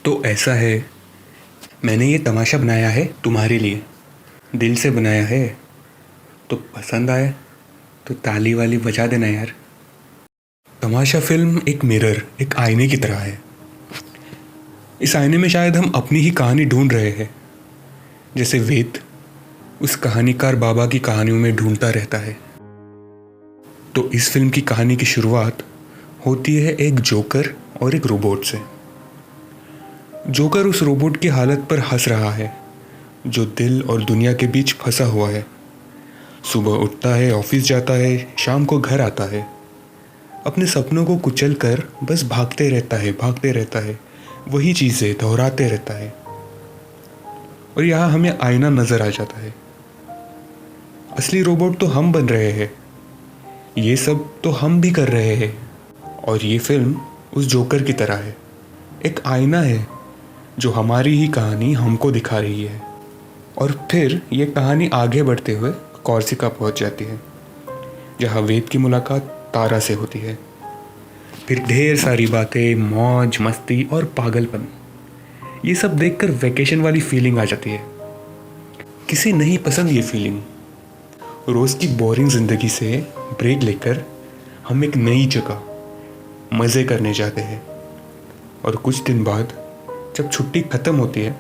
तो ऐसा है, मैंने ये तमाशा बनाया है तुम्हारे लिए, दिल से बनाया है। तो पसंद आए तो ताली वाली बजा देना यार। तमाशा फिल्म एक मिरर, एक आईने की तरह है। इस आईने में शायद हम अपनी ही कहानी ढूंढ रहे हैं, जैसे वेद उस कहानीकार बाबा की कहानियों में ढूंढता रहता है। तो इस फिल्म की कहानी की शुरुआत होती है एक जोकर और एक रोबोट से। जोकर उस रोबोट की हालत पर हंस रहा है, जो दिल और दुनिया के बीच फंसा हुआ है। सुबह उठता है, ऑफिस जाता है, शाम को घर आता है, अपने सपनों को कुचल कर बस भागते रहता है, वही चीज़ें दोहराते रहता है। और यहाँ हमें आईना नजर आ जाता है। असली रोबोट तो हम बन रहे हैं, ये सब तो हम भी कर रहे हैं। और ये फिल्म उस जोकर की तरह है, एक आईना है जो हमारी ही कहानी हमको दिखा रही है। और फिर ये कहानी आगे बढ़ते हुए कॉर्सिका पहुंच जाती है, जहाँ वेद की मुलाकात तारा से होती है। फिर ढेर सारी बातें, मौज मस्ती और पागलपन, ये सब देखकर वैकेशन वाली फीलिंग आ जाती है। किसे नहीं पसंद ये फीलिंग। रोज़ की बोरिंग ज़िंदगी से ब्रेक लेकर हम एक नई जगह मज़े करने जाते हैं। और कुछ दिन बाद जब छुट्टी ख़त्म होती है,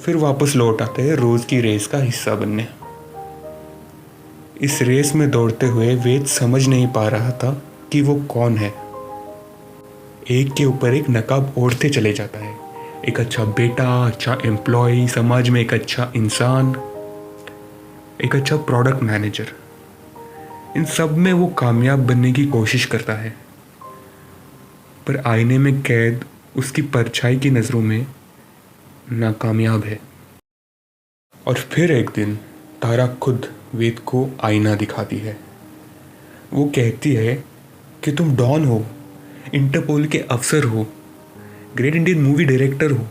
फिर वापस लौट आते हैं रोज़ की रेस का हिस्सा बनने। इस रेस में दौड़ते हुए वेद समझ नहीं पा रहा था कि वो कौन है। एक के ऊपर एक नकाब ओढ़ते चले जाता है। एक अच्छा बेटा, अच्छा एम्प्लॉय, समाज में एक अच्छा इंसान, एक अच्छा प्रोडक्ट मैनेजर। इन सब में वो कामयाब बनने की कोशिश करता है, पर आईने में कैद उसकी परछाई की नज़रों में नाकामयाब है। और फिर एक दिन तारा खुद वेद को आईना दिखाती है। वो कहती है कि तुम डॉन हो, इंटरपोल के अफसर हो, ग्रेट इंडियन मूवी डायरेक्टर हो,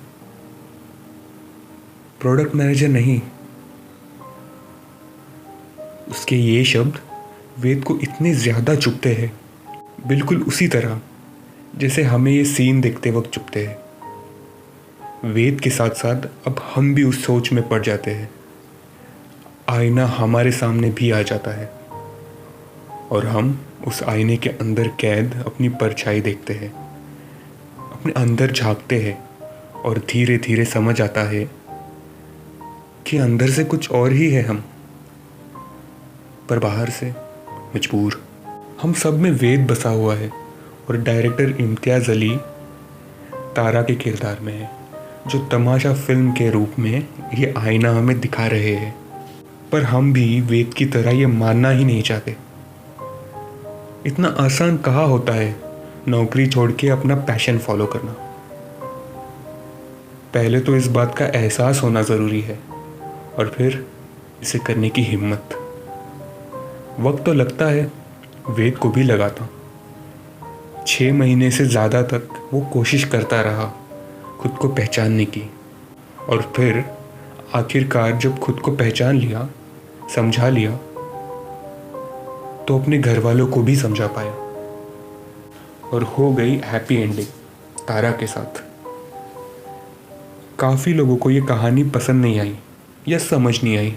प्रोडक्ट मैनेजर नहीं। उसके ये शब्द वेद को इतने ज़्यादा चुभते हैं, बिल्कुल उसी तरह जैसे हमें ये सीन देखते वक्त चुभते हैं। वेद के साथ साथ अब हम भी उस सोच में पड़ जाते हैं। आईना हमारे सामने भी आ जाता है और हम उस आईने के अंदर कैद अपनी परछाई देखते हैं, अपने अंदर झांकते हैं और धीरे धीरे समझ आता है कि अंदर से कुछ और ही है हम, पर बाहर से मजबूर। हम सब में वेद बसा हुआ है और डायरेक्टर इम्तियाज़ अली तारा के किरदार में है, जो तमाशा फिल्म के रूप में ये आईना हमें दिखा रहे हैं। पर हम भी वेद की तरह ये मानना ही नहीं चाहते। इतना आसान कहाँ होता है नौकरी छोड़ के अपना पैशन फॉलो करना। पहले तो इस बात का एहसास होना ज़रूरी है और फिर इसे करने की हिम्मत। वक्त तो लगता है, वेद को भी लगा था। 6 महीने से ज़्यादा तक वो कोशिश करता रहा खुद को पहचानने की। और फिर आखिरकार जब खुद को पहचान लिया, समझा लिया, तो अपने घर वालों को भी समझा पाया और हो गई हैप्पी एंडिंग तारा के साथ। काफ़ी लोगों को ये कहानी पसंद नहीं आई या समझ नहीं आई,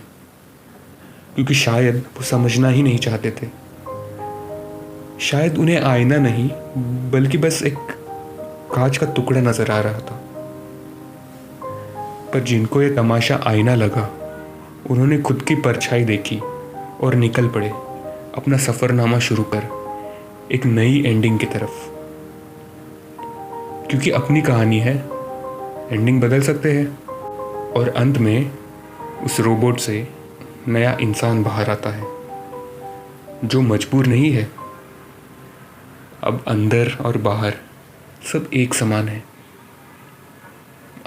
क्योंकि शायद वो समझना ही नहीं चाहते थे। शायद उन्हें आईना नहीं बल्कि बस एक कांच का टुकड़ा नजर आ रहा था। पर जिनको ये तमाशा आईना लगा, उन्होंने खुद की परछाई देखी और निकल पड़े अपना सफ़रनामा शुरू कर एक नई एंडिंग की तरफ। क्योंकि अपनी कहानी है, एंडिंग बदल सकते हैं। और अंत में उस रोबोट से नया इंसान बाहर आता है, जो मजबूर नहीं है। अब अंदर और बाहर सब एक समान है,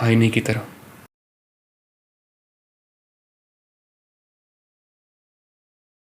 आईने की तरह।